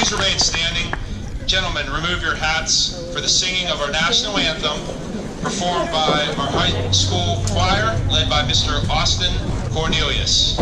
Please remain standing. Gentlemen, remove your hats for the singing of our national anthem, performed by our high school choir, led by Mr. Austin Cornelius.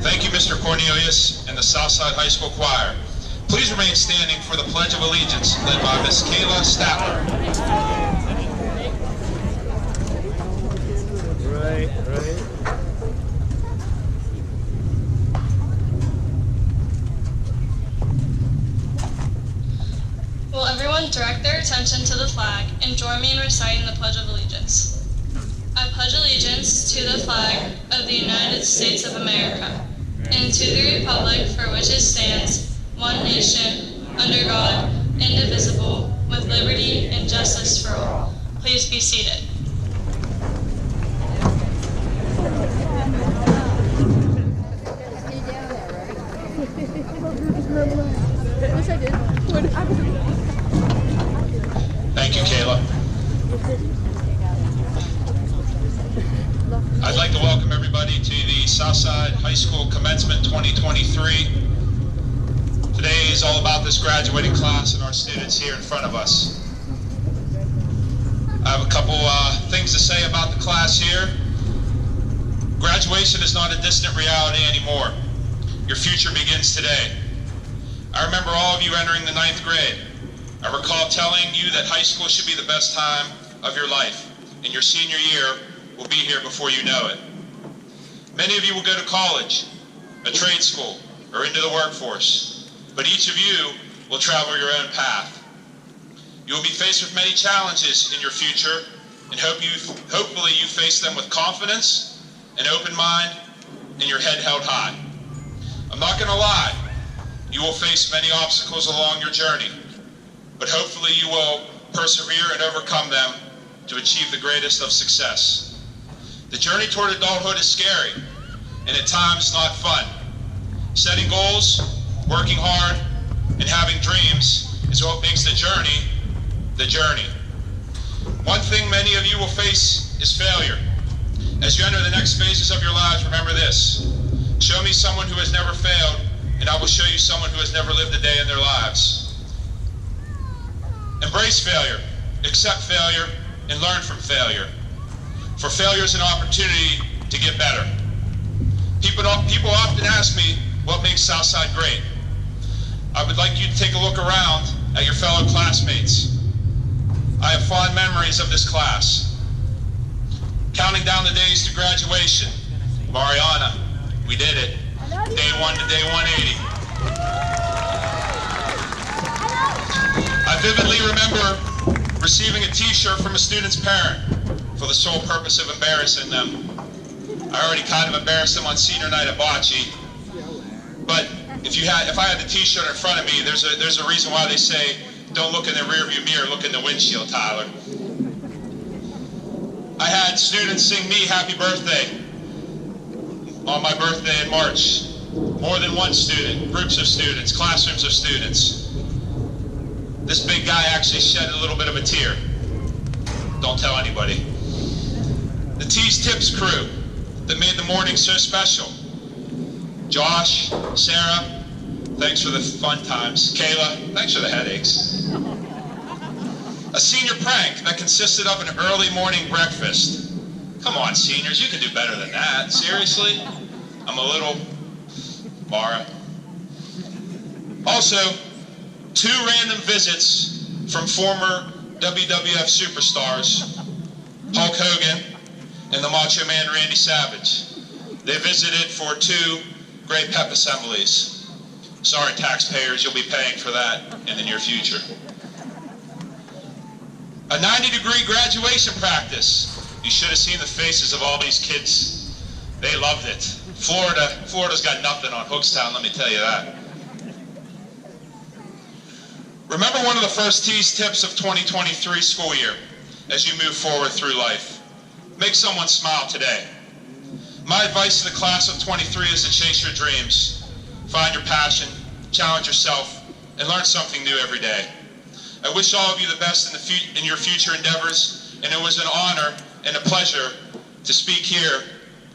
Thank you, Mr. Cornelius and the Southside High School Choir. Please remain standing for the Pledge of Allegiance, led by Miss Kayla Statler. Right. Will everyone direct their attention to the flag and join me in reciting the Pledge of Allegiance? I pledge allegiance to the flag of the United States of America and to the republic for which it stands, one nation, under God, indivisible, with liberty and justice for all. Please be seated. Thank you, Kayla. I'd like to welcome everybody to the Southside High School Commencement 2023. Today is all about this graduating class and our students here in front of us. I have a couple things to say about the class here. Graduation is not a distant reality anymore. Your future begins today. I remember all of you entering the 9th grade. I recall telling you that high school should be the best time of your life, and your senior year will be here before you know it. Many of you will go to college, a trade school, or into the workforce, but each of you will travel your own path. You will be faced with many challenges in your future, and hopefully you face them with confidence, an open mind, and your head held high. I'm not going to lie, you will face many obstacles along your journey, but hopefully you will persevere and overcome them to achieve the greatest of success. The journey toward adulthood is scary, and at times not fun. Setting goals, working hard, and having dreams is what makes the journey the journey. One thing many of you will face is failure. As you enter the next phases of your lives, remember this. Show me someone who has never failed, and I will show you someone who has never lived a day in their lives. Embrace failure, accept failure, and learn from failure. For failure is an opportunity to get better. People often ask me what makes Southside great. I would like you to take a look around at your fellow classmates. I have fond memories of this class. Counting down the days to graduation, Mariana, we did it. Day 1 to day 180. I vividly remember receiving a t-shirt from a student's parent for the sole purpose of embarrassing them. I already kind of embarrassed them on senior night at bocce, but if I had the t-shirt in front of me, there's a reason why they say, don't look in the rearview mirror, look in the windshield, Tyler. I had students sing me happy birthday on my birthday in March. More than one student, groups of students, classrooms of students. This big guy actually shed a little bit of a tear. Don't tell anybody. The Tees Tips crew that made the morning so special. Josh, Sarah, thanks for the fun times. Kayla, thanks for the headaches. A senior prank that consisted of an early morning breakfast. Come on, seniors, you can do better than that. Seriously? I'm a little... Mara. Also, 2 random visits from former WWF superstars, Hulk Hogan and the Macho Man Randy Savage. They visited for 2 great pep assemblies. Sorry, taxpayers, you'll be paying for that in the near future. A 90-degree graduation practice. You should have seen the faces of all these kids. They loved it. Florida's got nothing on Hookstown, let me tell you that. Remember one of the first Tees Tips of 2023 school year as you move forward through life. Make someone smile today. My advice to the class of 23 is to chase your dreams. Find your passion, challenge yourself, and learn something new every day. I wish all of you the best in your future endeavors, and it was an honor and a pleasure to speak here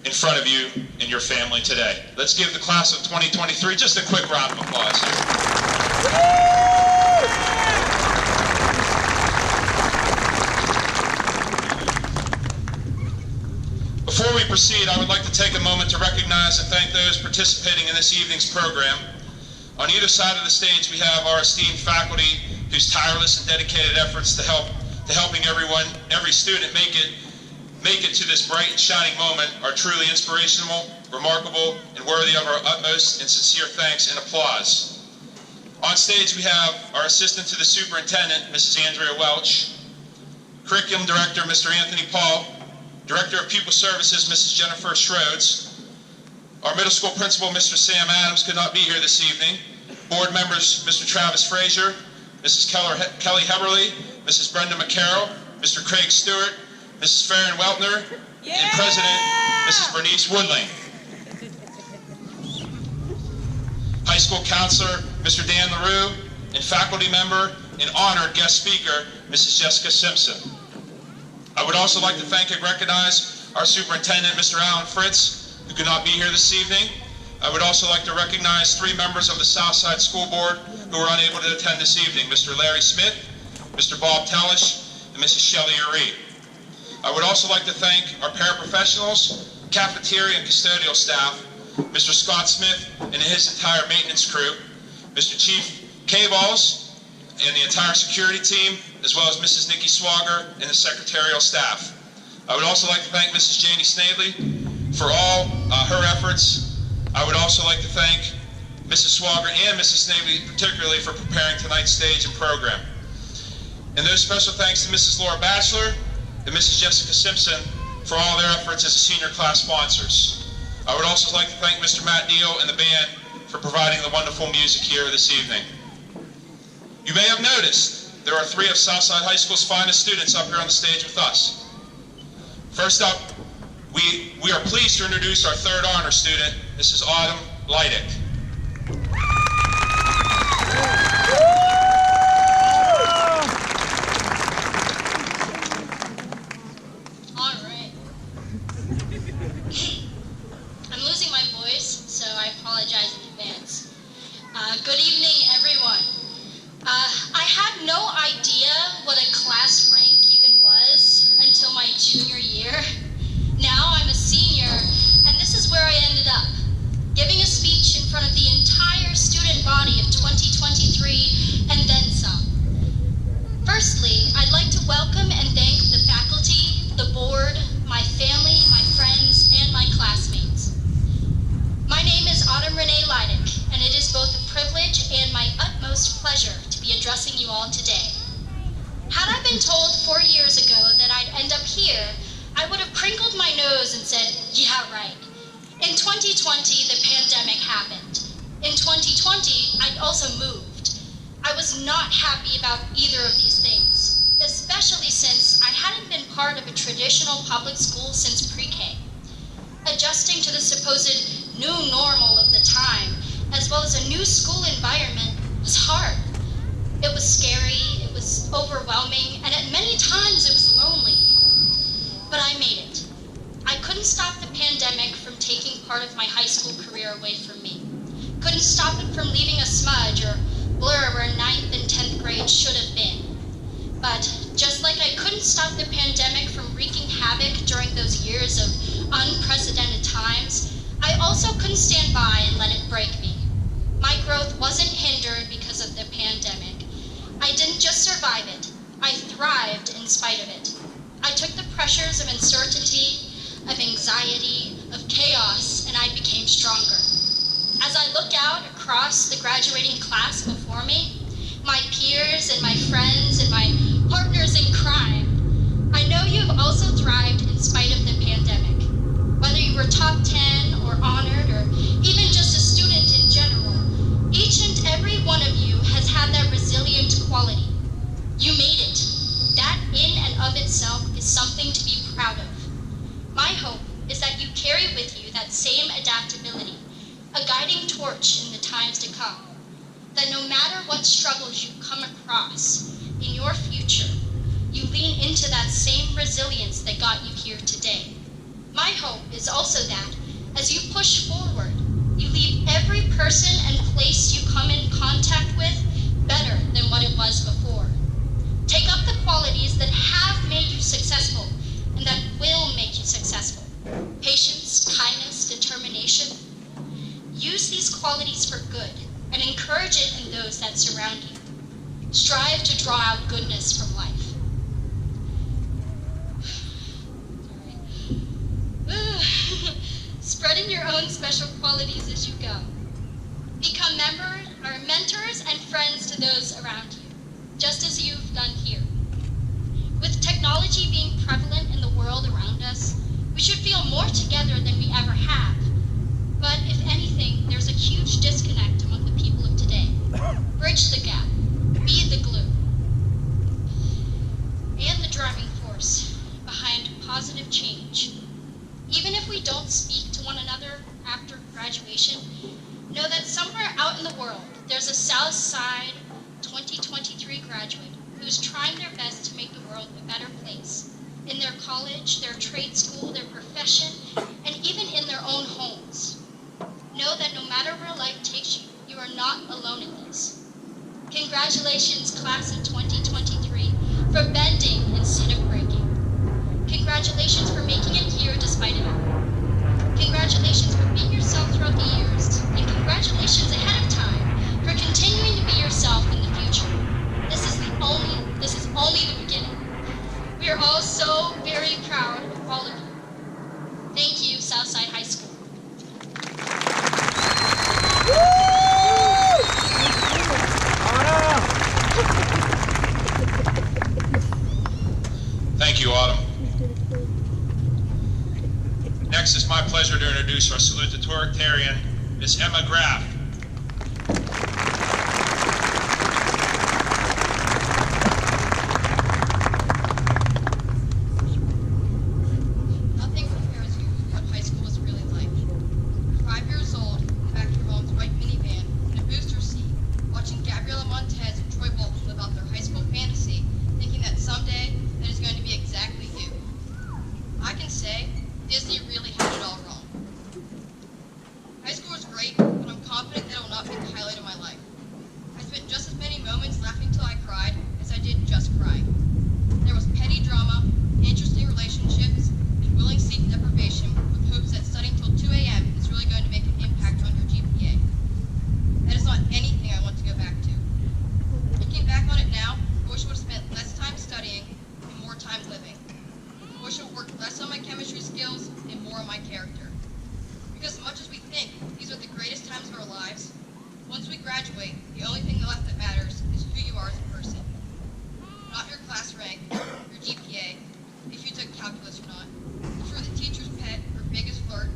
in front of you and your family today. Let's give the class of 2023 just a quick round of applause here. Before we proceed, I would like to take a moment to recognize and thank those participating in this evening's program. On either side of the stage, we have our esteemed faculty whose tireless and dedicated efforts to helping every student make it to this bright and shining moment are truly inspirational, remarkable, and worthy of our utmost and sincere thanks and applause. On stage we have our assistant to the superintendent, Mrs. Andrea Welch, curriculum director, Mr. Anthony Paul, director of pupil services, Mrs. Jennifer Schroeds, our middle school principal, Mr. Sam Adams, could not be here this evening, board members, Mr. Travis Frazier, Mrs. Kelly Heberly, Mrs. Brenda McCarroll, Mr. Craig Stewart, Mrs. Farron Weltner, and President Mrs. Bernice Woodling. High school counselor Mr. Dan LaRue, and faculty member and honored guest speaker Mrs. Jessica Simpson. I would also like to thank and recognize our superintendent Mr. Alan Fritz, who could not be here this evening. I would also like to recognize 3 members of the Southside School Board who were unable to attend this evening, Mr. Larry Smith, Mr. Bob Tellish, and Mrs. Shelley Uree. I would also like to thank our paraprofessionals, cafeteria and custodial staff, Mr. Scott Smith and his entire maintenance crew, Mr. Chief K-Balls and the entire security team, as well as Mrs. Nikki Swager and the secretarial staff. I would also like to thank Mrs. Janie Snavely for all her efforts. I would also like to thank Mrs. Swager and Mrs. Snavely particularly for preparing tonight's stage and program. And those special thanks to Mrs. Laura Batchelor and Mrs. Jessica Simpson for all their efforts as senior class sponsors. I would also like to thank Mr. Matt Deal and the band for providing the wonderful music here this evening. You may have noticed there are 3 of Southside High School's finest students up here on the stage with us. First up, we are pleased to introduce our 3rd honor student, Mrs. Autumn Leidick. Good evening, everyone. I had no idea what a class rank even was until my junior year. Now I'm a senior, and this is where I ended up. Yeah, right. In 2020, the pandemic happened. In 2020, I also moved. I was not happy about either of these things, especially since I hadn't been part of a traditional public school since pre-K. Adjusting to the supposed new normal of the time, as well as a new school environment, was hard. It was scary, it was overwhelming, and at many times it was lonely. But I made it. I couldn't stop the pandemic from taking part of my high school career away from me. Couldn't stop it from leaving a smudge or blur where 9th and 10th grade should have been. But just like I couldn't stop the pandemic from wreaking havoc during those years of unprecedented times, I also couldn't stand by and let it break me. My growth wasn't hindered because of the pandemic. I didn't just survive it, I thrived in spite of it. I took the pressures of uncertainty, of anxiety, of chaos, and I became stronger. As I look out across the graduating class before me, my peers and my friends and my partners in crime, I know you've also thrived in spite of the pandemic. Whether you were top 10 or honored or even just a student in general, each and every one of you has had that resilient quality. You made it. That in and of itself is something to be proud of. My hope is that you carry with you that same adaptability, a guiding torch in the times to come. That no matter what struggles you come across in your future, you lean into that same resilience that got you here today. My hope is also that as you push forward, you leave every person and place you come in contact with better than what it was before. Take up the qualities that have made you successful and that will make you successful. Patience, kindness, determination. Use these qualities for good and encourage it in those that surround you. Strive to draw out goodness from life. Spreading your own special qualities as you go. Become mentors and friends to those around you, just as you've done here. With technology being prevalent in the world around us, we should feel more together than we ever have. But if anything, there's a huge disconnect among the people of today. Bridge the gap. Be the glue. And the driving force behind positive change. Even if we don't speak to one another after graduation, know that somewhere out in the world, there's a Southside 2023 graduate who's trying their best to make the world a better place. In their college, their trade school, their profession, and even in their own homes. Know that no matter where life takes you, you are not alone in this. Congratulations, class of 2023, for bending instead of breaking. Congratulations for making it here despite it all. Congratulations for being yourself throughout the years, and congratulations ahead of time for continuing to be yourself in the future. This is only the beginning. We are all so very proud of all of you. Thank you, Southside High School. Thank you, Autumn. Next, it's my pleasure to introduce our salutatorian, Miss Emma Graff. Nothing prepares you for what high school is really like. 5 years old, back to your mom's white minivan, in a booster seat, watching Gabriela Montez and Troy Bolton live out their high school fantasy, thinking that someday that is going to be exactly you. I can say, Disney really had it all wrong. High school was great, but I'm confident that it will not be the highlight of my life. I spent just as many moments laughing till I cried as I did just crying. There was petty drama, interesting relationships, and willing sleep deprivation with hopes that studying till 2 a.m. is really going to make an impact on your GPA. That is not anything I want to go back to. Looking back on it now, I wish I would have spent less time studying and more time living. I wish I worked less on my chemistry skills and more on my character. Because as much as we think these are the greatest times of our lives, once we graduate, the only thing left that matters is who you are as a person. Not your class rank, your GPA, if you took calculus or not, if you were the teacher's pet or biggest flirt,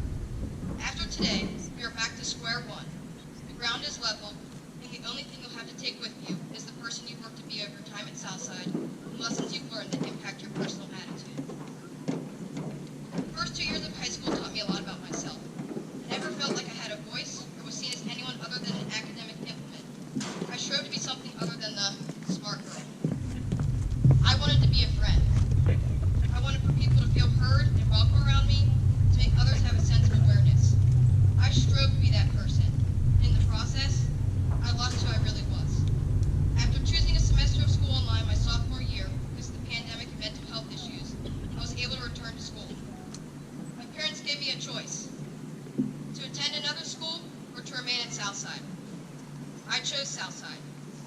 I chose Southside,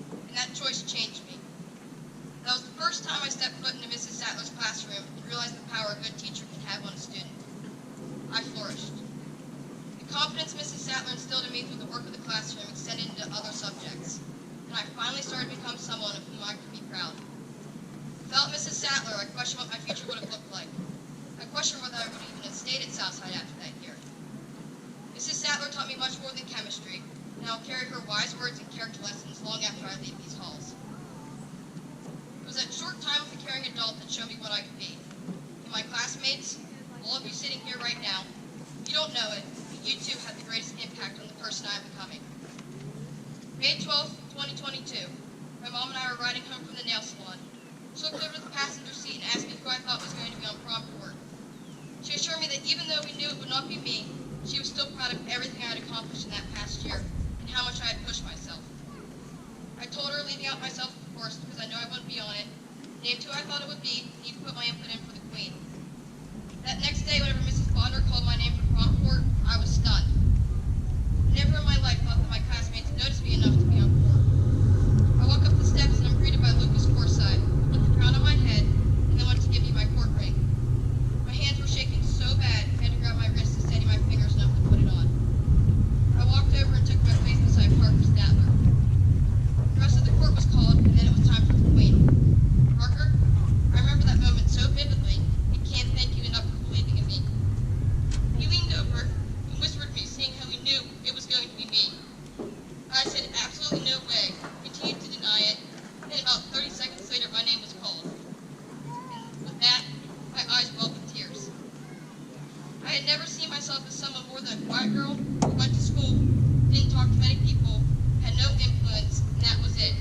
and that choice changed me. That was the first time I stepped foot into Mrs. Sattler's classroom and realized the power a good teacher can have on a student. I flourished. The confidence Mrs. Sattler instilled in me through the work of the classroom extended into other subjects, and I finally started to become someone of whom I could be proud. Without Mrs. Sattler, I questioned what my future would have looked like. I questioned whether I would even have stayed at Southside after that year. Mrs. Sattler taught me much more than chemistry, and I'll carry her wise words and character lessons long after I leave these halls. It was that short time with a caring adult that showed me what I could be. And my classmates, all of you sitting here right now, you don't know it, but you too had the greatest impact on the person I am becoming. May 12th, 2022, my mom and I were riding home from the nail salon. She looked over the passenger seat and asked me who I thought was going to be on prom court. She assured me that even though we knew it would not be me, she was still proud of everything I had accomplished in that past year and how much I had pushed myself. I told her, leaving out myself, of course, because I knew I wouldn't be on it, named who I thought it would be, and even put my input in for the Queen. That next day, whenever Mrs. Bonner called my name for prom court, I was stunned. Never in my life thought that my classmates noticed me enough to be on board. I walk up the steps and I'm greeted by Lucas Corside, who put the crown on my head and then wanted to give me my court ring. My hands were shaking so bad, I had to grab my wrist to steady my fingers enough to put it on. I walked over and took my place beside Parker Statler. The rest of the court was called, and then it was time for the Queen. Parker, I remember that moment so vividly, and can't thank you enough for believing in me. He leaned over and whispered to me, saying how he knew it was going to be me. I said absolutely no way, continued to deny it, and about 30 seconds later my name was called. And with that, my eyes welled with tears. I had never seen myself as someone more than a quiet girl who went to school, didn't talk to many people, had no influence, and that was it.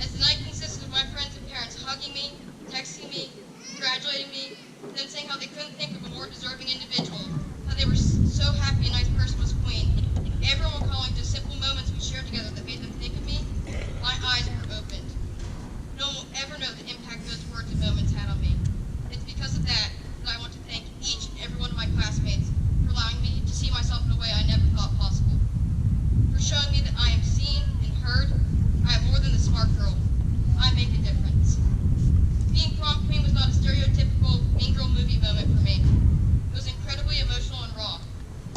As the night consisted of my friends and parents hugging me, texting me, congratulating me, and then saying how they couldn't think of a more deserving individual, how they were so happy a nice person was Queen, and everyone recalling just simple moments we shared together that made them think of me, my eyes were opened. No one will ever know the impact those words and moments had on me. It's because of that I want to thank each and every one of my classmates for allowing me to see myself in a way I never thought possible. For showing me that I am seen and heard, I am more than the smart girl. I make a difference. Being prom queen was not a stereotypical mean girl movie moment for me. It was incredibly emotional and raw.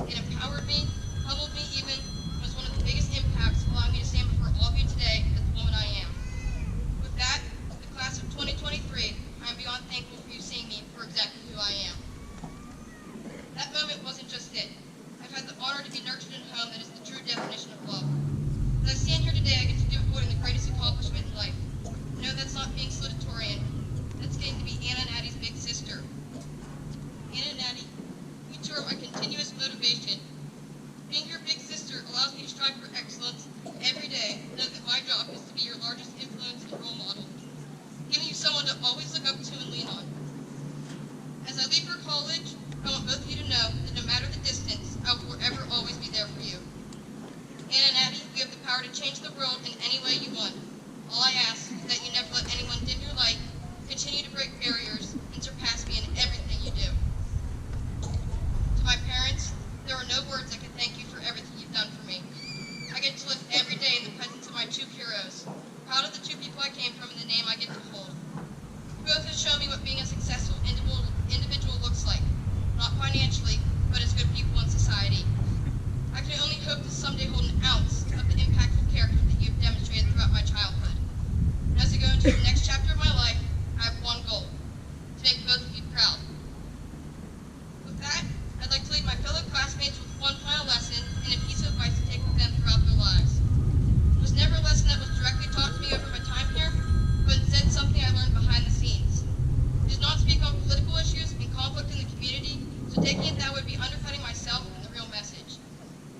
It empowered me, humbled me even, and was one of the biggest impacts, allowing me to stand before all of you today as the woman I am. With that, the class of 2023, I am beyond thankful for you seeing me for exactly who I am. That moment wasn't just it. I've had the honor to be nurtured in a home that is the true definition of love. As I stand here today, I get to do it in the greatest accomplishment in life. No, that's not being salutatorian. That's getting to be Anna and Addie's big sister. Anna and Addie, you two are my continuous motivation. Being your big sister allows me to strive for excellence every day, and know that my job is to be your largest influence and role model, giving you someone to always look up to and lean on. As I leave for college, I want both of you to know that no matter the distance, I will forever always be there for you. Anna and Addie, you have the power to change the world in any way you want. All I ask is that you never let anyone dim your light, continue to break barriers, and surpass me in everything you do. To my parents, there are no words that can thank you for everything you've done for me. I get to live every day in the presence of my two heroes, proud of the two people I came from and the name I get to hold. You both have shown me what being a successful individual looks like, not financially, but as good people in society. I can only hope to someday hold an ounce of the impactful character that you've demonstrated throughout my childhood. And as I go into the next chapter of my life, I have one goal: to make both of you proud. With that, I'd like to leave my fellow classmates with one final lesson and a piece of advice to take with them throughout their lives. It was never a lesson that was directly taught to me over my time here, but instead something I learned behind the scenes. It does not speak on political issues and conflict in the community, so taking it that would be undercutting myself and the real message.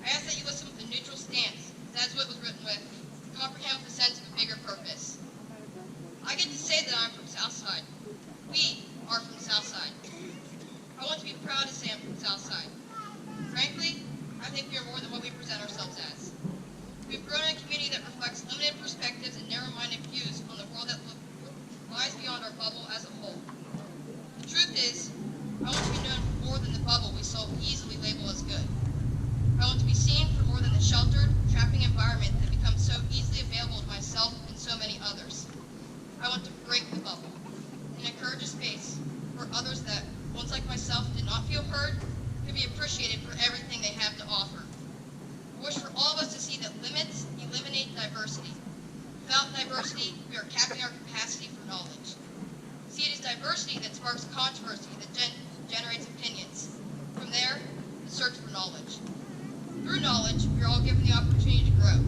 I ask that you listen with a neutral stance, as that's what it was written with, and comprehend with a sense of a bigger purpose. I get to say that I'm from Southside. We are from Southside. I want to be proud to say I'm from Southside. Frankly, I think we are more than what we present ourselves as. We've grown in a community that reflects limited perspectives and narrow-minded views on the world that lies beyond our bubble as a whole. The truth is, I want to be known for more than the bubble we so easily label as good. I want to be seen for more than the sheltered, trapping environment that becomes so others that, ones like myself, did not feel heard, could be appreciated for everything they have to offer. I wish for all of us to see that limits eliminate diversity. Without diversity, we are capping our capacity for knowledge. See, it is diversity that sparks controversy, that generates opinions. From there, the search for knowledge. Through knowledge, we are all given the opportunity to grow.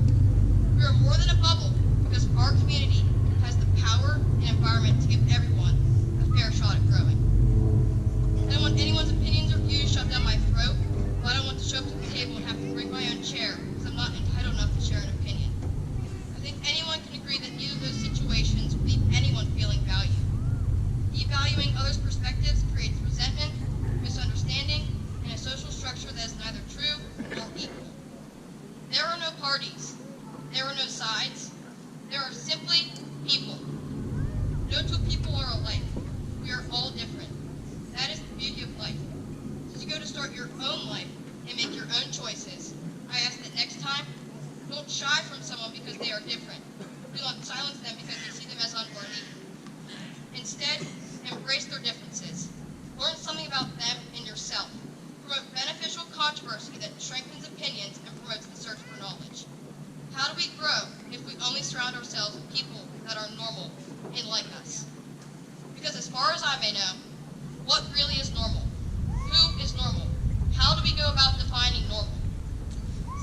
We are more than a bubble because our community has the power and environment to give everyone a fair shot at growing. I don't want anyone's opinions or views shoved down my throat, but I don't want to show up to the table and have to bring my own chair because I'm not entitled enough to share an opinion. I think anyone can agree that neither of those situations will leave anyone feeling valued. Devaluing others' perspectives creates resentment, misunderstanding, and a social structure that is neither true nor equal. There are no parties. There are no sides. There are simply people. No two people are alike. We are all different. That is the beauty of life. As you go to start your own life and make your own choices, I ask that next time, don't shy from someone because they are different. Do not silence them because you see them as unworthy. Instead, embrace their differences. Learn something about them and yourself. Promote beneficial controversy that strengthens opinions and promotes the search for knowledge. How do we grow if we only surround ourselves with people that are normal and like us? Because as far as I may know, what really is normal? Who is normal? How do we go about defining normal?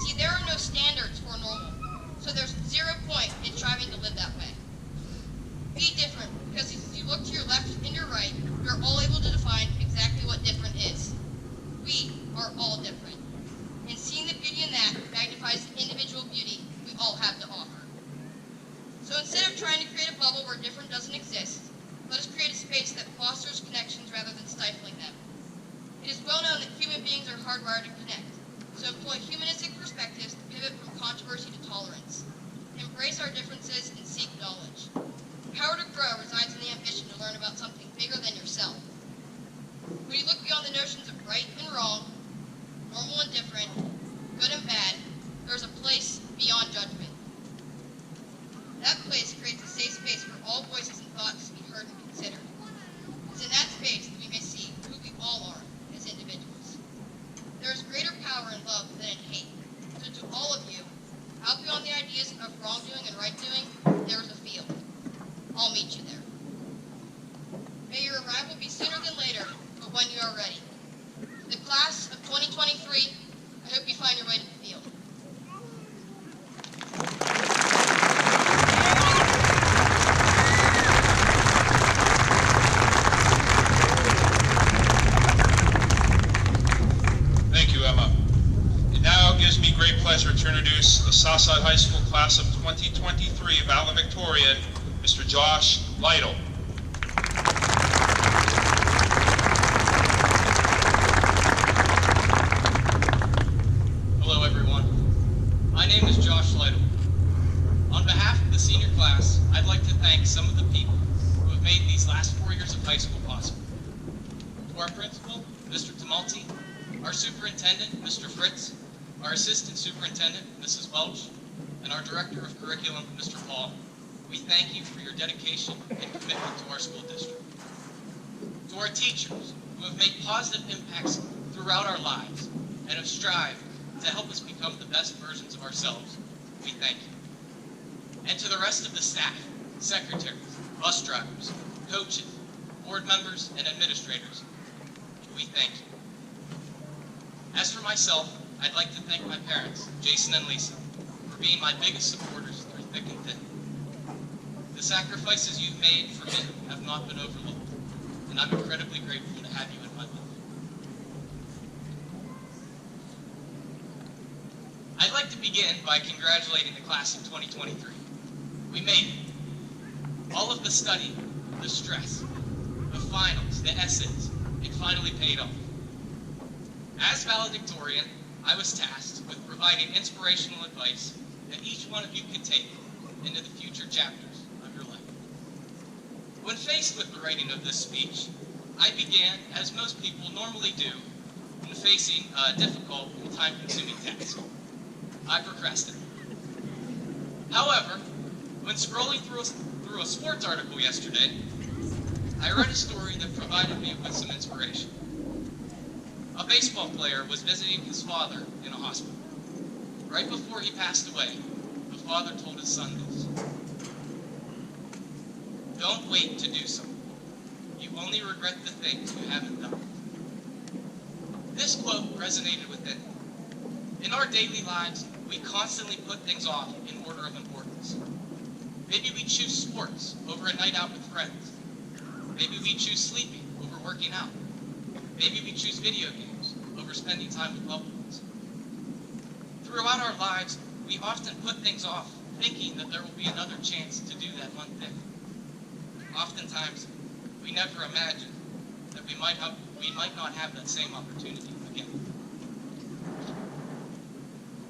See, there are no standards for normal, so there's 0 point in striving to live that way. Be different, because as you look to your left and your right, we are all able to define exactly what different is. We are all different. And seeing the beauty in that magnifies the individual beauty we all have to offer. So instead of trying to create a bubble where different doesn't exist, let us create a space that fosters connections rather than stifling them. It is well known that human beings are hardwired to connect, so employ humanistic perspectives to pivot from controversy to tolerance. Embrace our differences and seek knowledge. The power to grow resides in the ambition to learn about something bigger than yourself. When you look beyond the notions of right and wrong, normal and different, good and bad, there is a place beyond judgment. That place creates a safe space for all voices and thoughts to be heard and considered. It's in that space that we may see who we all are as individuals. There is greater power in love than in hate. So to all of you, out beyond the ideas of wrongdoing and right-doing, there is a field. I'll meet you there. May your arrival be sooner than later, but when you are ready. The class of 2023, I hope you find your way to the field. Thank you, Emma. It now gives me great pleasure to introduce the Southside High School class of 2023 valedictorian, Mr. Josh Lytle. Hello, everyone. My name is Josh Lytle. On behalf of the senior class, I'd like to thank some of the people who have made these last 4 years of high school possible. To our principal, Mr. Tumulty, our superintendent, Mr. Fritz, our assistant superintendent, Mrs. Welch, and our director of curriculum, Mr. Paul, we thank you for your dedication and commitment to our school district. To our teachers, who have made positive impacts throughout our lives and have strived to help us become the best versions of ourselves, we thank you. And to the rest of the staff, secretaries, bus drivers, coaches, board members, and administrators, we thank you. As for myself, I'd like to thank my parents, Jason and Lisa, for being my biggest supporters through thick and thin. The sacrifices you've made for me have not been overlooked, and I'm incredibly grateful to have you in my life. I'd like to begin by congratulating the class of 2023. We made it. All of the study, the stress, the finals, the essays, it finally paid off. As valedictorian, I was tasked with providing inspirational advice that each one of you could take into the future chapters of your life. When faced with the writing of this speech, I began, as most people normally do, when facing a difficult and time-consuming task. I procrastinated. However, when scrolling through a sports article yesterday, I read a story that provided me with some inspiration. A baseball player was visiting his father in a hospital. Right before he passed away, the father told his son this: "Don't wait to do something. You only regret the things you haven't done." This quote resonated within me. In our daily lives, we constantly put things off in order of importance. Maybe we choose sports over a night out with friends. Maybe we choose sleeping over working out. Maybe we choose video games over spending time with loved ones. Throughout our lives, we often put things off, thinking that there will be another chance to do that one thing. Oftentimes, we never imagine that we might not have that same opportunity again.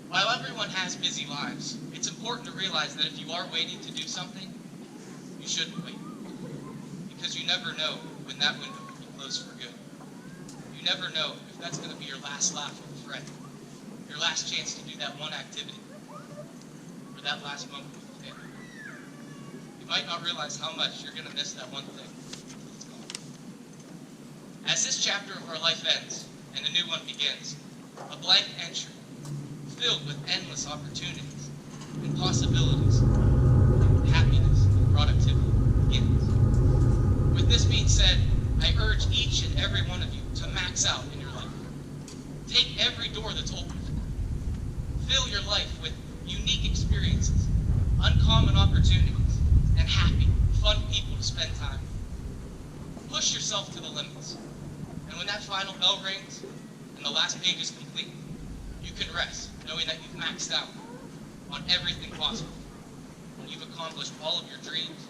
While everyone has busy lives, it's important to realize that if you are waiting to do something, you shouldn't wait. Because you never know when that window will be closed for good. You never know if that's going to be your last laugh with a friend, your last chance to do that one activity, or that last moment with a family. You might not realize how much you're going to miss that one thing. As this chapter of our life ends and a new one begins, a blank entry filled with endless opportunities and possibilities, happiness and productivity begins. With this being said, I urge each and every one of you to max out in your life. Take every door that's open. Fill your life with unique experiences, uncommon opportunities, and happy, fun people to spend time with. Push yourself to the limits. And when that final bell rings and the last page is complete, you can rest knowing that you've maxed out on everything possible and you've accomplished all of your dreams,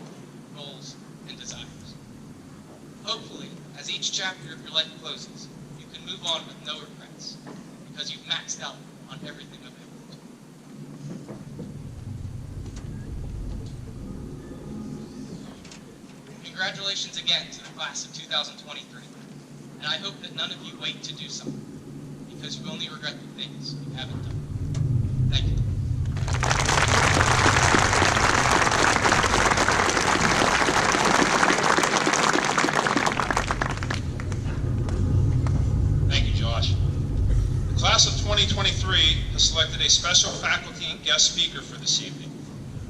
goals, and desires. Hopefully, as each chapter of your life closes, you can move on with no regrets because you've maxed out on everything available. Congratulations again to the class of 2023. And I hope that none of you wait to do something, because you only regret the things you haven't done. Thank you. Thank you, Josh. The class of 2023 has selected a special faculty guest speaker for this evening.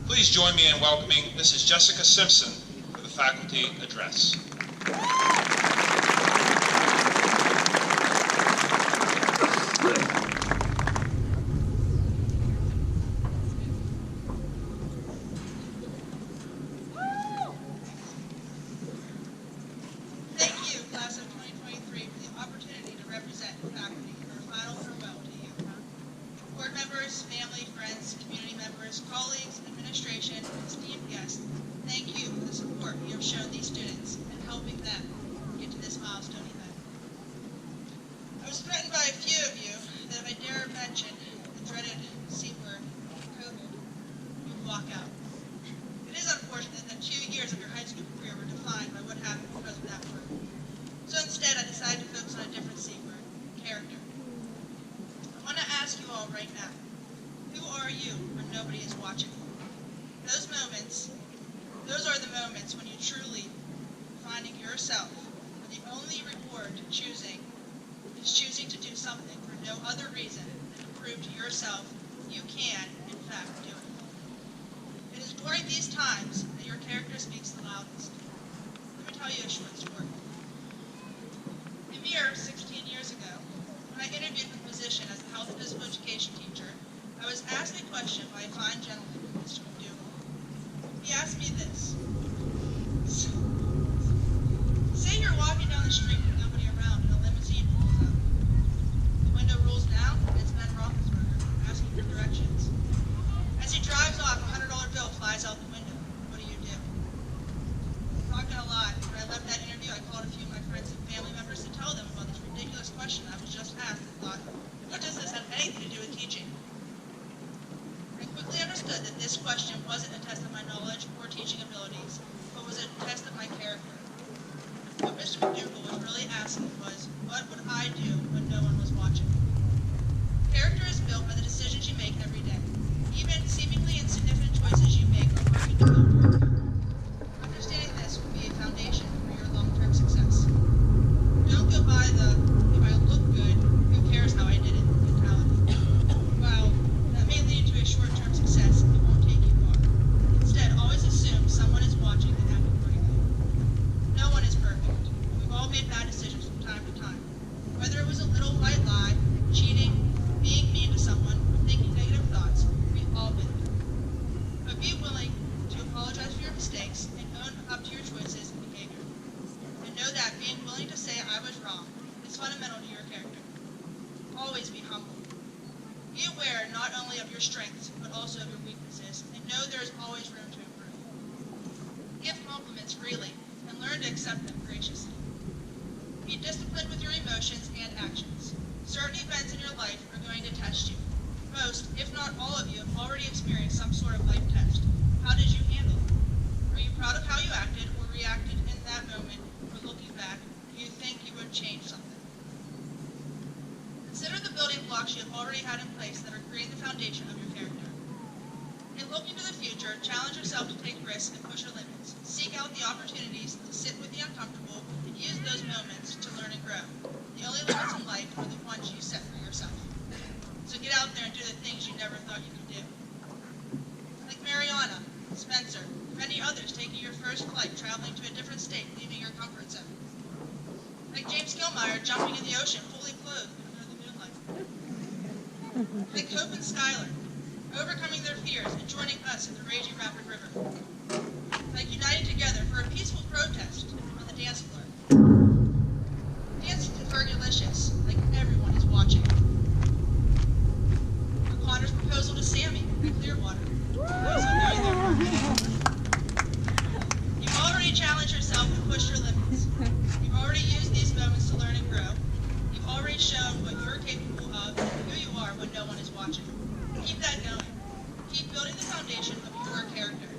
Please join me in welcoming Mrs. Jessica Simpson for the faculty address. Understanding this will be a foundation for your long wrong. It's fundamental to your character. Always be humble. Be aware not only of your strengths, but also of your weaknesses, and know there is always room to improve. Give compliments freely, and learn to accept them graciously. Be disciplined with your emotions and actions. Certain events in your life are going to test you. Most, if not all of you, have already experienced some sort of life test. How did you handle it? Are you proud of how you acted or reacted in that moment, or looking back, do you think you would change something? Consider the building blocks you have already had in place that are creating the foundation of your character. In looking to the future, challenge yourself to take risks and push your limits. Seek out the opportunities to sit with the uncomfortable and use those moments to learn and grow. The only limits in life are the ones you set for yourself. So get out there and do the things you never thought you could do. Like Mariana, Spencer, and many others taking your first flight, traveling to a different state, leaving your comfort zone. Like James Gilmeyer jumping in the ocean fully clothed under the moonlight. Like Hope and Skylar, overcoming their fears and joining us in the raging rapid river. Like uniting together for a peaceful protest on the dance floor. Dancing to Fergalicious, like everyone is watching. For Connor's proposal to Sammy at Clearwater. Those who know there. You've already challenged yourself and pushed your limits. You've already used these moments to learn and grow. You've already shown what you're capable of and who you are when no one is watching. Keep that going. Keep building the foundation of your character.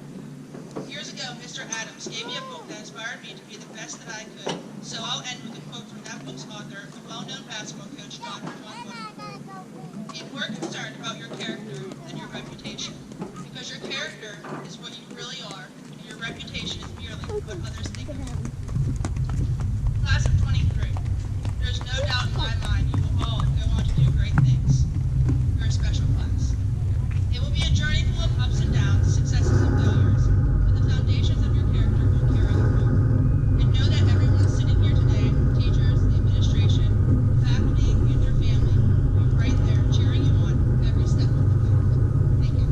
Years ago, Mr. Adams gave me a book that inspired me to be the best that I could, so I'll end with a quote from that book's author, the well-known basketball coach, John Wood. Be more concerned about your character than your reputation, because your character is what you really are, and your reputation is merely what others think of you. Class of 23, there's no doubt in my mind you will all go on to do great things. You're a special class. It will be a journey full of ups and downs, successes and failures, but the foundations of your character will carry you through. And know that everyone sitting here today, teachers, the administration, the faculty, and your family, will be right there cheering you on every step of the way. Thank you.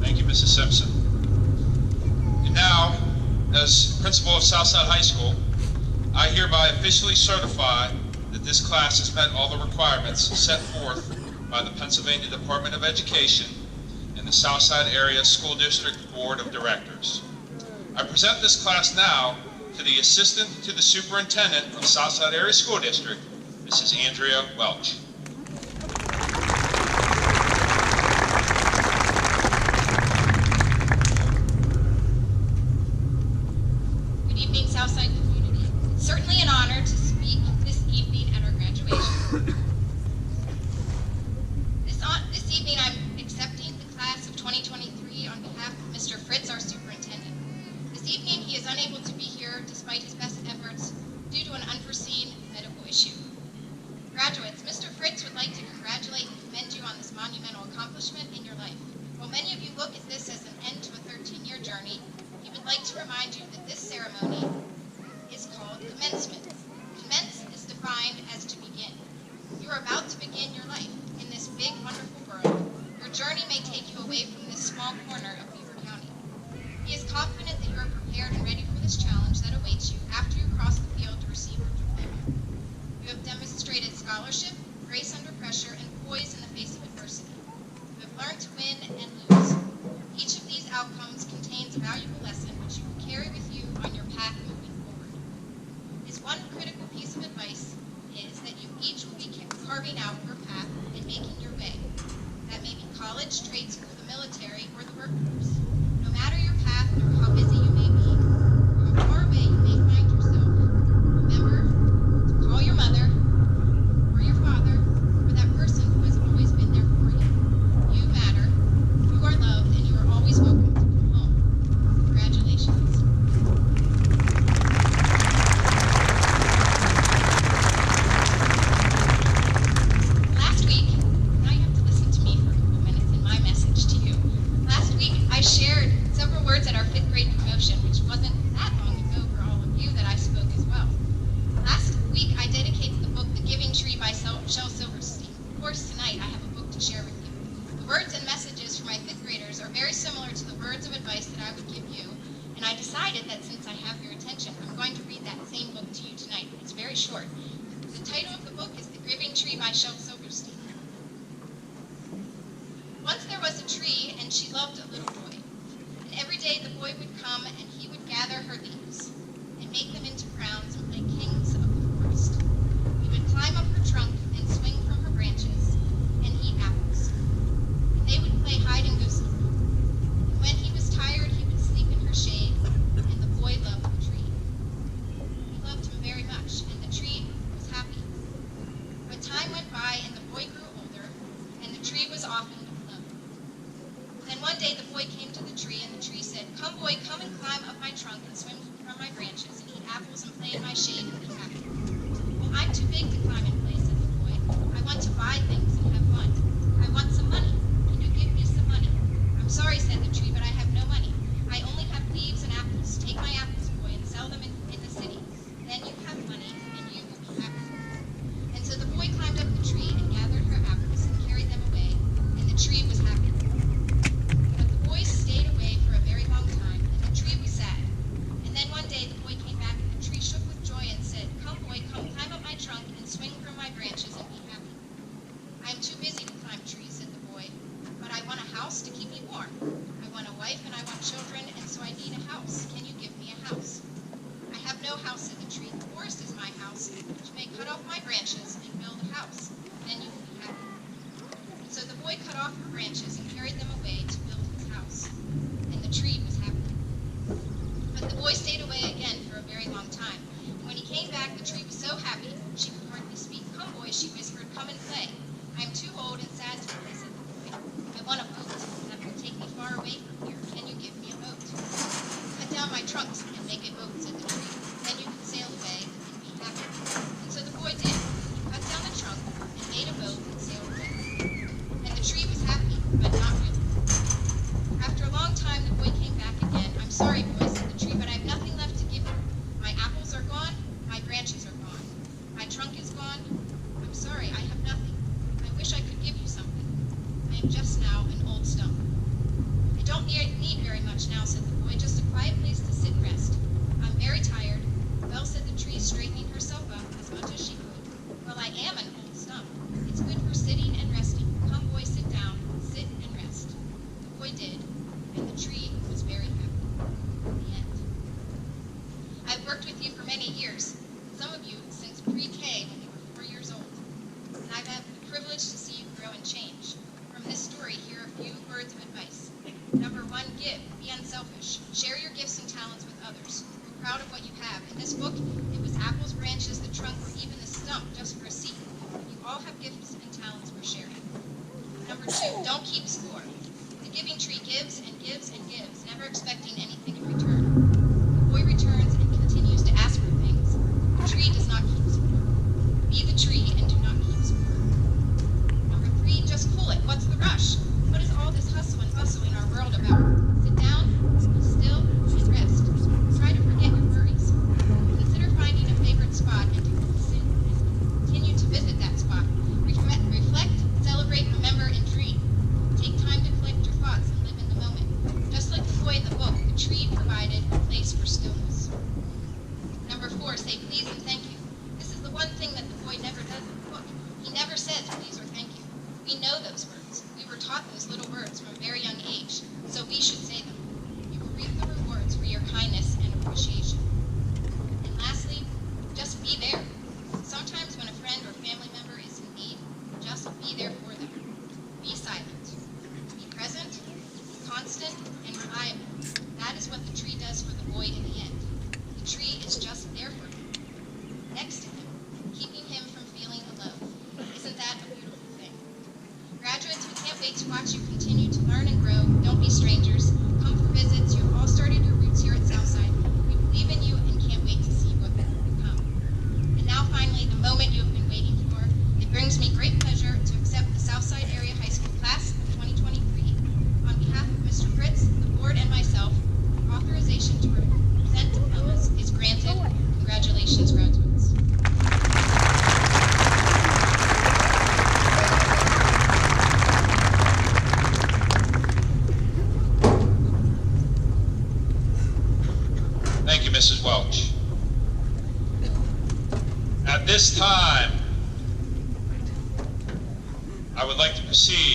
Thank you, Mrs. Simpson. And now, as principal of Southside High School, I hereby officially certify that this class has met all the requirements set forth by the Pennsylvania Department of Education and the Southside Area School District Board of Directors. I present this class now to the Assistant to the Superintendent of Southside Area School District, Mrs. Andrea Welch. Good evening, Southside community. It's certainly an honor to speak this evening at our graduation. This evening, I'm accepting the class of 2023 on behalf of Mr. Fritz, our superintendent. This evening, he is unable to be here despite his best efforts due to an unforeseen medical issue. Graduates, Mr. Fritz would like to congratulate and commend you on this monumental accomplishment in your life. While many of you look at this as an end to a 13-year journey, he would like to remind you that this ceremony is called commencement. Commence is defined as to begin. You are about to begin your life in this big, wonderful world. Your journey may take you away from this small corner of Beaver County. He is confident that you are prepared and ready for this challenge that awaits you after you cross the field to receive your diploma. You have demonstrated scholarship, grace under pressure, and poise in the face of adversity. You have learned to win and lose. Each of these outcomes contains a valuable lesson which you will carry with you on your path moving forward. His one critical piece of advice is that you each will be carving out your path and making your way. That may be college, trade school, the military, or the workforce. No matter your path or how busy you may be, or how far away you may find yourself, remember to call your mother, or your father, or that person who has always been there for you. You matter, you are loved, and you are always welcome to come home. Congratulations. Last week, now you have to listen to me for a couple minutes in my message to you. Last week, I shared several words at our 5th grade promotion to share with you. The words and messages for my 5th graders are very similar to the words of advice that I would give you, and I decided that since I have your attention, I'm going to read that same book to you tonight. It's very short. The title of the book is The Giving Tree by Shel Silverstein. Once there was a tree, and she loved a little boy. And every day the boy would come, and he would gather her leaves and make them into crowns and play kings of the forest. He would climb up her trunk and swing from her branches and eat apples. And they would play hide and goose. And when he was tired, he would sleep in her shade, and the boy loved the tree. He loved him very much, and the tree was happy. But time went by, and the boy grew older, and the tree was often alone. Then one day the boy came to the tree, and the tree said, "Come, boy, come and climb up my trunk and swim from my branches and eat apples and play in my shade and be happy." "Well, I'm too big to climb and play," said the boy. "I want to buy things and have fun. I want some money. Can you give me some money?" "I'm sorry," said the tree, "but I have no money. I only have leaves and apples. Take my apples, boy, and sell them in the city. Then you have money and you will be happy." And so the boy climbed up the tree and gathered her apples and carried them away, and the tree was happy. But the boy stayed away for a very long time, and the tree was sad. And then one day the boy came back, and the tree shook with joy and said, "Come, boy, come climb up my trunk and swing from my branches and be happy." "I am too busy to climb trees," said the boy, "but I want a house to keep me warm. I want a wife and I want children, and so I need a house. Can you give me a house?" "I have no house," said the tree. "The forest is my house, but you may cut off my branches and build a house. Then you will be happy." And so the boy cut off her branches and carried them away to build his house, and the tree was happy. But the boy stayed away again for a very long time. And when he came back, the tree was so happy she could hardly speak. "Come, boy," she whispered, "come and play. I am too old and sad to play," said the boy. "I want a boat that will take me far away from here. Can you give me a boat?" "Cut down my trunks and make a boat," said the tree. "Then you can sail away and be happy." And so the boy did. He cut down the trunk and made a boat and sailed away. And the tree was happy, but not really. After a long time, the boy came back again. "I'm sorry, boy," said the tree, "but I have nothing left to give you. My apples are gone, my branches are gone. My trunk is gone. I'm sorry, I have nothing. I wish I could give you something. I am just now an old stump." "I don't need very much now," said the boy, "just a quiet place to sit and rest. I'm very tired." "Well," said the tree, straightening herself up as much as she could, "well, I am an old stump. It's good for sitting and resting. Come, boy, sit down, sit and rest." The boy did, and the tree was very happy. The end. I've worked with you for many years, some of you since pre-K when you were 4 years old, and I've had the privilege to see you grow and change. From this story, here are a few words of advice. Number 1, give. Be unselfish. Share your gifts and talents with others. Be proud of what you have. In this book, it was apples, branches, the trunk, or even the stump just for a seat. You all have gifts and talents for sharing. Number 2, don't keep score. The giving tree gives and gives and gives, never expecting anything in return. The boy returns and continues to ask for things. The tree does not keep score. Be the tree and do not keep score. Number 3, just cool it. What's the rush? What is all this hustle and bustle in our world about? Sit down, be still, and rest. Try to forget your worries. Consider finding a favorite spot and continue to visit that spot. Reflect, celebrate, remember, and dream. Take time to collect your thoughts and live in the moment. Just like the boy in the book, the tree provided a place for stillness. Number 4, say please and thank you. This is the one thing that the boy never does in the book. He never says please or thank you. We know those words. We were taught those little words from a very young age, so we should say them. You will reap the rewards for your kindness and appreciation. And lastly, just be there. Sometimes when a friend or family member is in need, just be there for them. Be silent. Be present, be constant, and reliable. That is what the tree does for the boy in the end. The tree is just there for him, next to him, keeping him from feeling alone. Isn't that a beautiful thing? Graduates, we can't wait to watch you continue to learn and grow. Don't be strangers. Come for visits. You've all started your roots here at Southside. We believe in you and can't wait to see what will become. And now finally, the moment you have been waiting for. It brings me great pleasure to accept the Southside Area High School class of 2023. On behalf of Mr. Fritz, the board, and myself, the authorization to present diplomas is granted. Congratulations, graduates.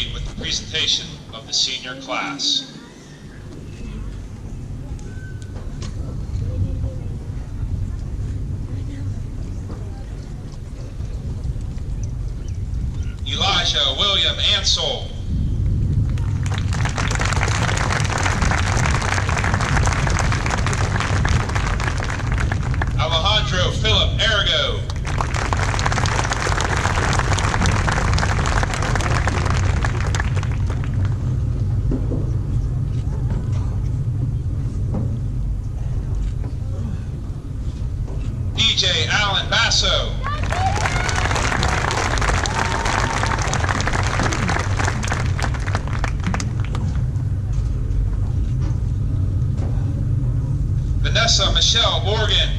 proceed with the presentation of the senior class. Elijah William Ansel. Alejandro Philip Arago. DJ Alan Basso. Vanessa Michelle Morgan.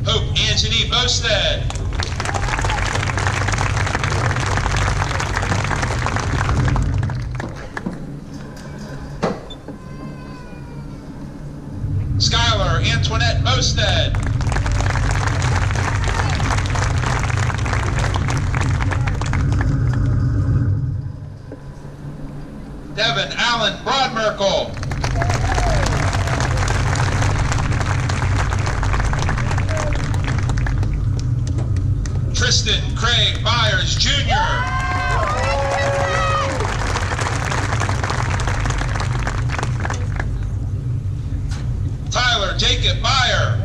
Hope Anthony Bosted. Skylar Antoinette Bosted. Devin Allen Broadmerkel. Tristan Craig Byers Jr. Tyler Jacob Meyer.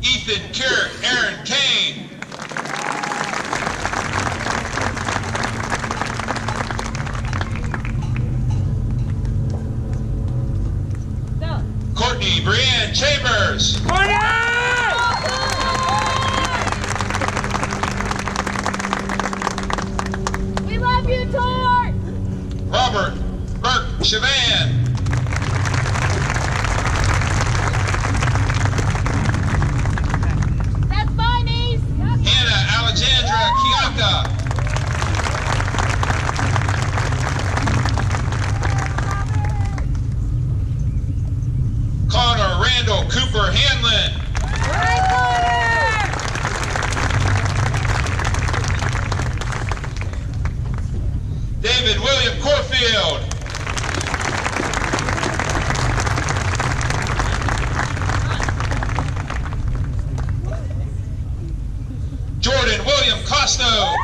Ethan Kirk Aaron Kane. Courtney Brianne Chambers. We love you, Tort! Robert Burke Chavan. That's my niece! Hannah Alexandra Kiaka. Connor Randall Cooper Hanlon. David William Corfield. Jordan William Costo.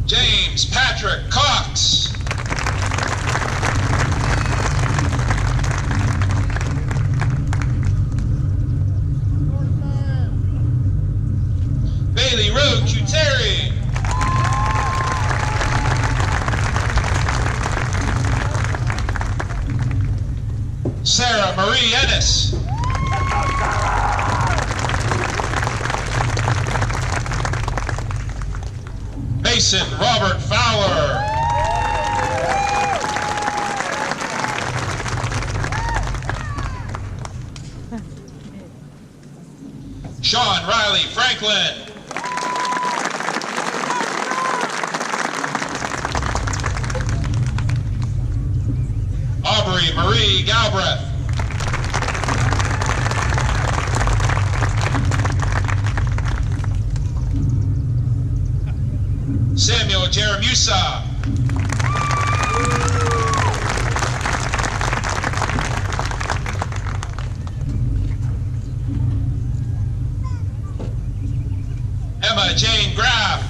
James Patrick Cox. Bailey Road Cuteri. Sarah Marie Ennis. Mason Robert Fowler. Sean Riley Franklin. Aubrey Marie Galbraith. Samuel Jeramusa. Emma Jane Graff.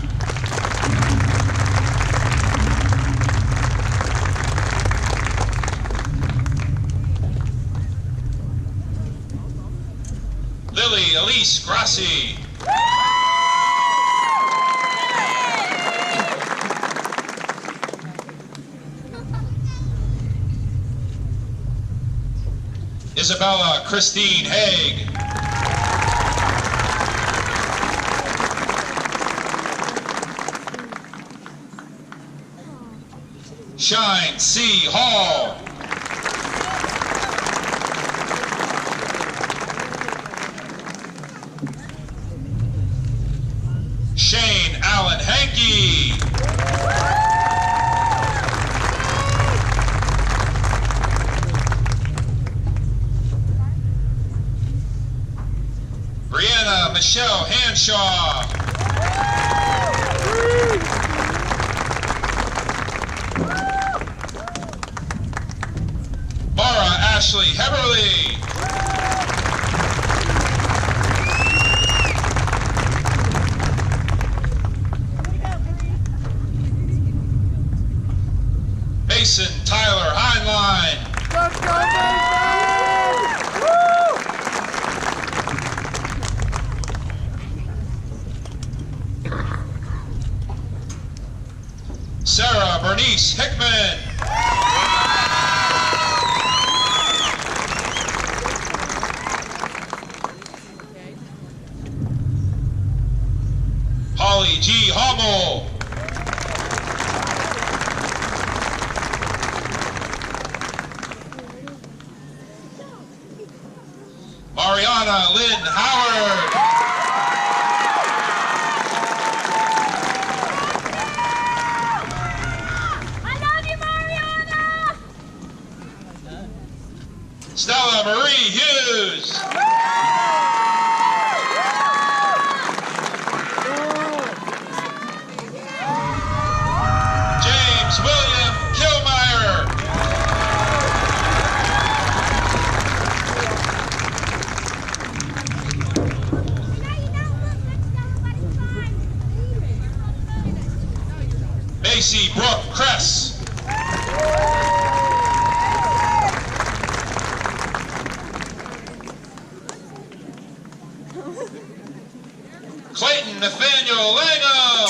Lily Elise Grassi. Isabella Christine Haig. Shine C. Hall. Shane Allen Hankey. Brianna Michelle Hanshaw. Mara Ashley Heberly. Mason Tyler Heinlein. Sarah Bernice Hickman. Holly G. Hommel. Mariana Lynn Howard. I love you, Mariana! Stella Marie Hughes. James William Kilmeyer. Macy Brooke Kress. Clayton Nathaniel Langham.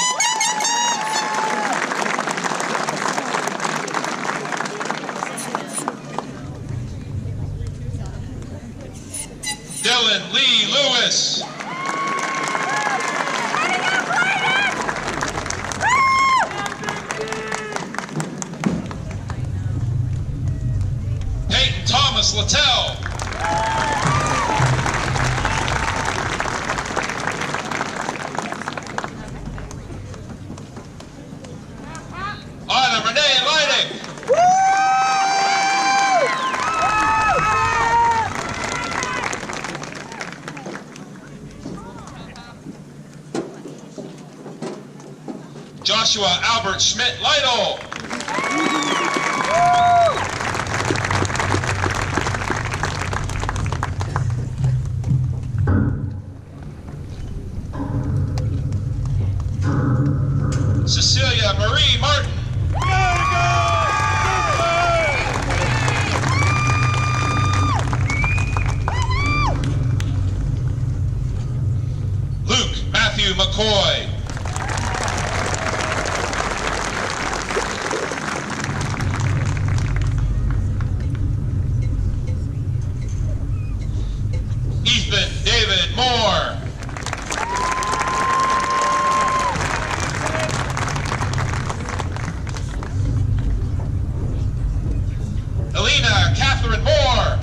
Dylan Lee Lewis. Peyton Thomas Littell. Anna Renee Leidig. Joshua Albert Schmidt Lytle. Cecilia Marie Martin. Luke Matthew McCoy. Ethan David Moore. Elena Catherine Moore.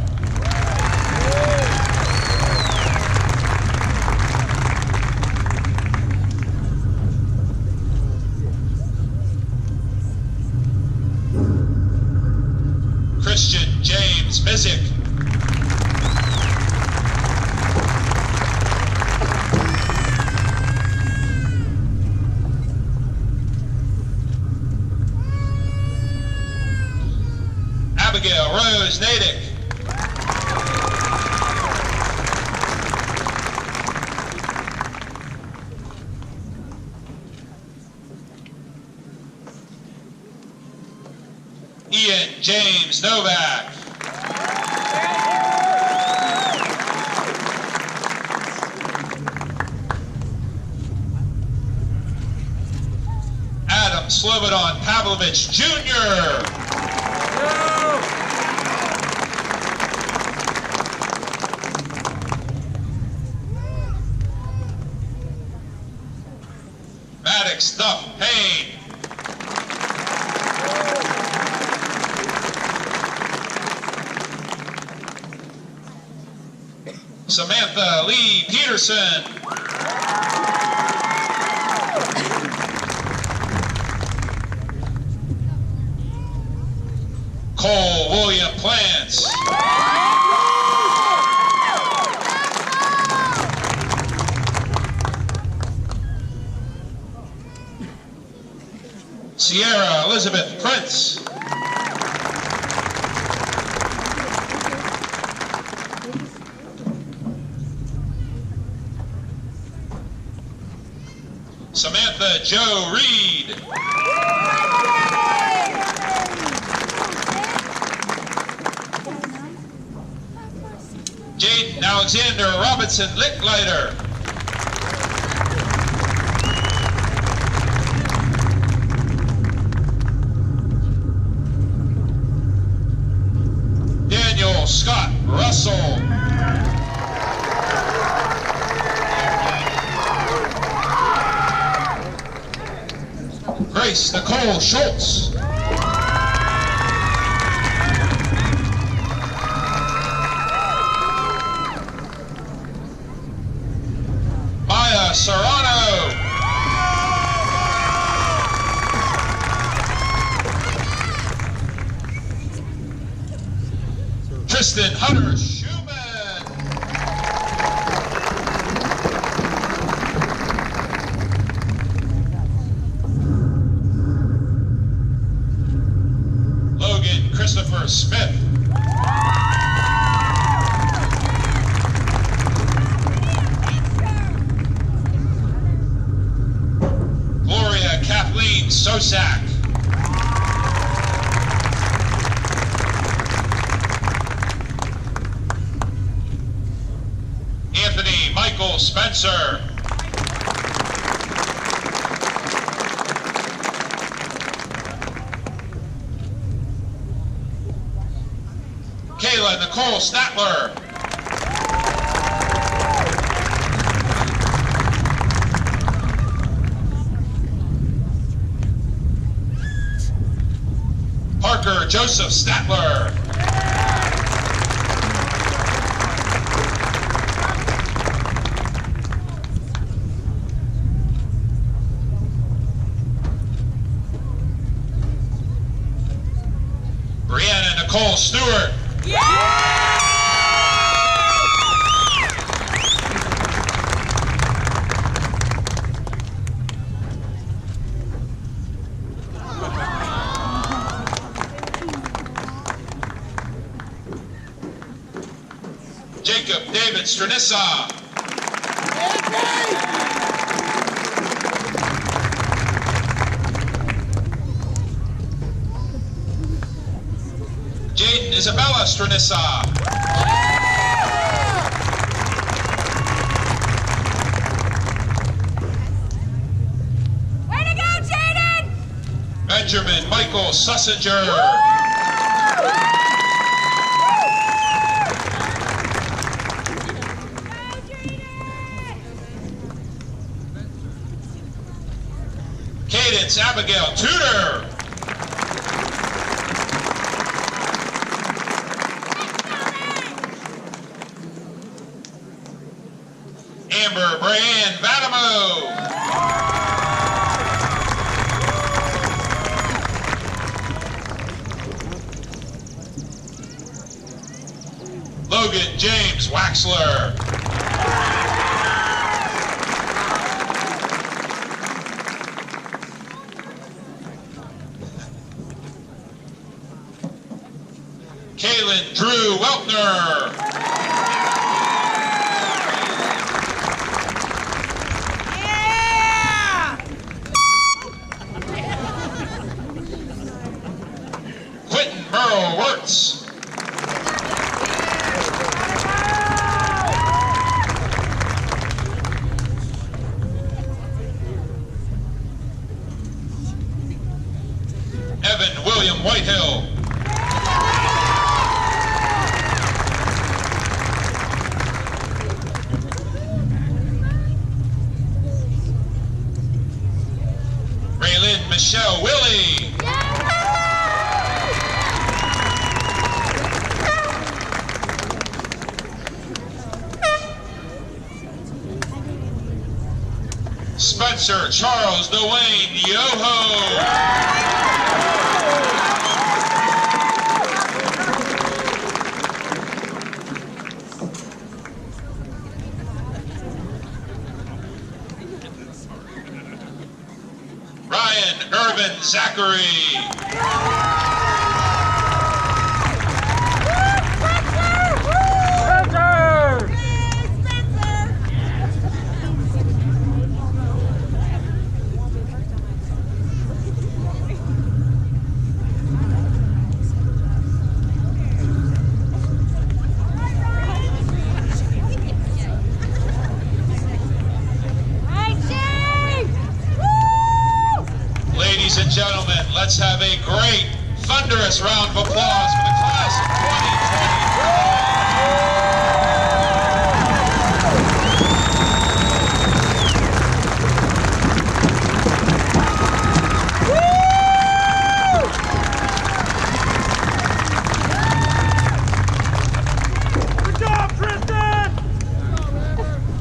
Christian James Mizik. Abigail Rose Natick. Ian James Novak. Adam Slobodan Pavlovich Jr. Maddox Duff Payne. Samantha Lee Peterson. Cole William Plants. Sierra Elizabeth Prince. Samantha Jo Reed. Jaden Alexander Robinson Licklider. Daniel Scott Russell. Grace Nicole Schultz. Maya Serrano. Tristan Hunter Schumann. Logan Christopher Smith. Gloria Kathleen Sosak. Anthony Michael Spencer. Kayla Nicole Statler. Parker Joseph Statler. Brianna Nicole Stewart. Jacob David Stranissa. Jaden Isabella Stranissa. Way to go, Jaden! Benjamin Michael Sussinger. Cadence Abigail Tudor. Amber Brianne Vadamo. Logan James Waxler. Kaylin Drew Weltner. Yeah! Quentin Merle Wirtz. Evan William Whitehill. Raylyn Michelle Willie. Spencer Charles Dwayne Yoho. Ryan Irvin Zachary. Ladies and gentlemen, let's have a great, thunderous round of applause for the class of 2020. Good job, Tristan!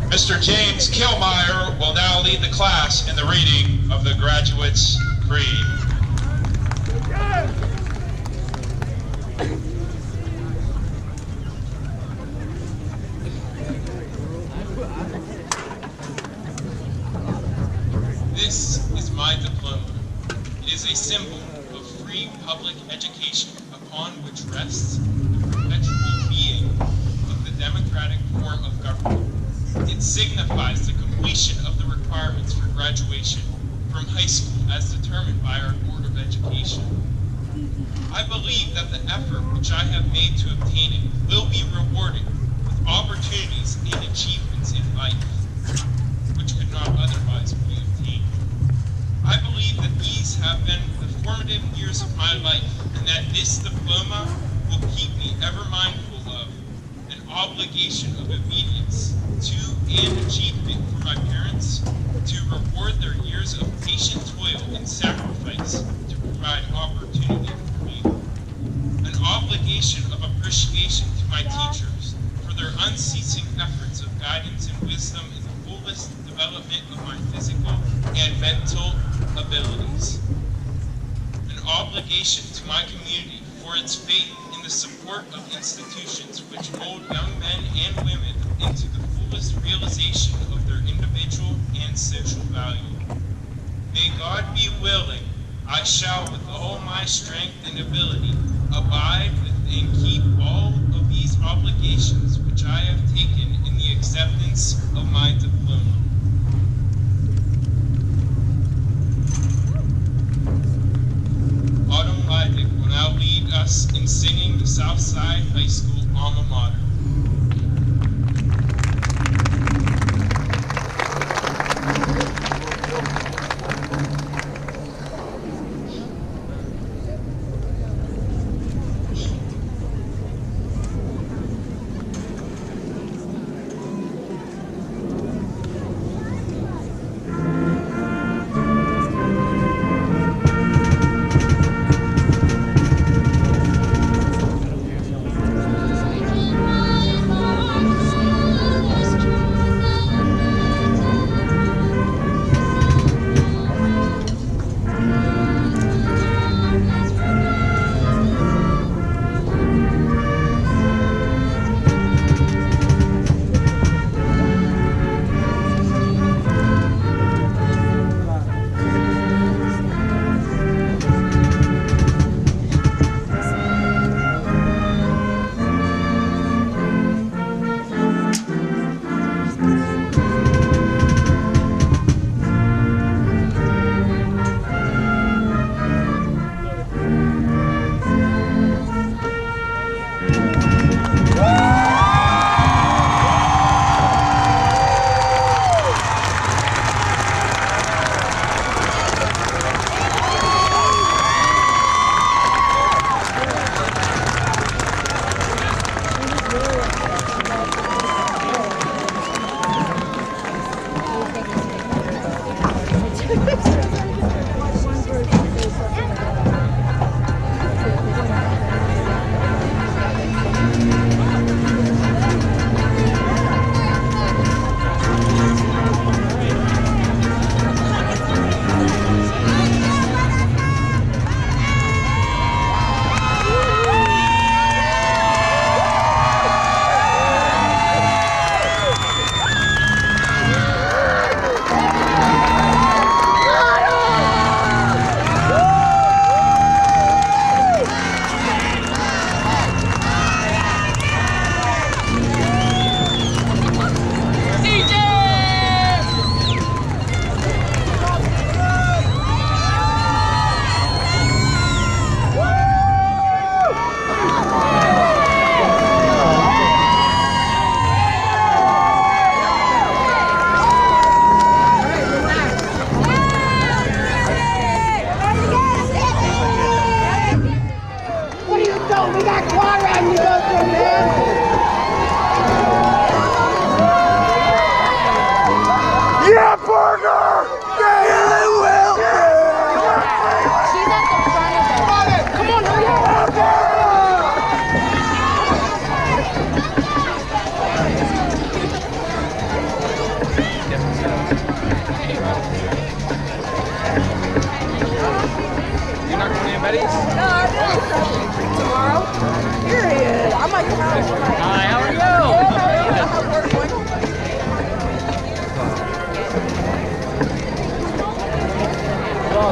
Mr. James Kilmeyer will now lead the class in the reading of the graduates' creed. This is my diploma. It is a symbol of free public education upon which rests the perpetual being of the democratic form of government. It signifies the completion of the requirements for graduation from high school as determined by our Board of Education. I believe that the effort which I have made to obtain it will be rewarded with opportunities and achievements in life which could not otherwise be obtained. I believe that these have been the formative years of my life, and that this diploma will keep me ever mindful of an obligation of obedience to and achievement for my parents, to reward their years of patient toil and sacrifice to provide opportunity for me, an obligation of appreciation to my teachers for their unceasing efforts of guidance and wisdom in the fullest development of my physical and mental abilities, an obligation to my community for its faith in the support of institutions which mold young men and women into the fullest realization of their individual and social value. May God be willing, I shall with all my strength and ability abide with and keep all of these obligations which I have taken in the acceptance of my diploma. Autumn Leidig will now lead us in singing the Southside High School alma mater. Virgin We got quad riding to go through, man. Yeah, Burger! Yeah, Will! She's at the front of it. Come on, hurry up! You're not going to Betty's? No, I'm doing tomorrow. Here he is. I might come out. Hi, how are you? Well,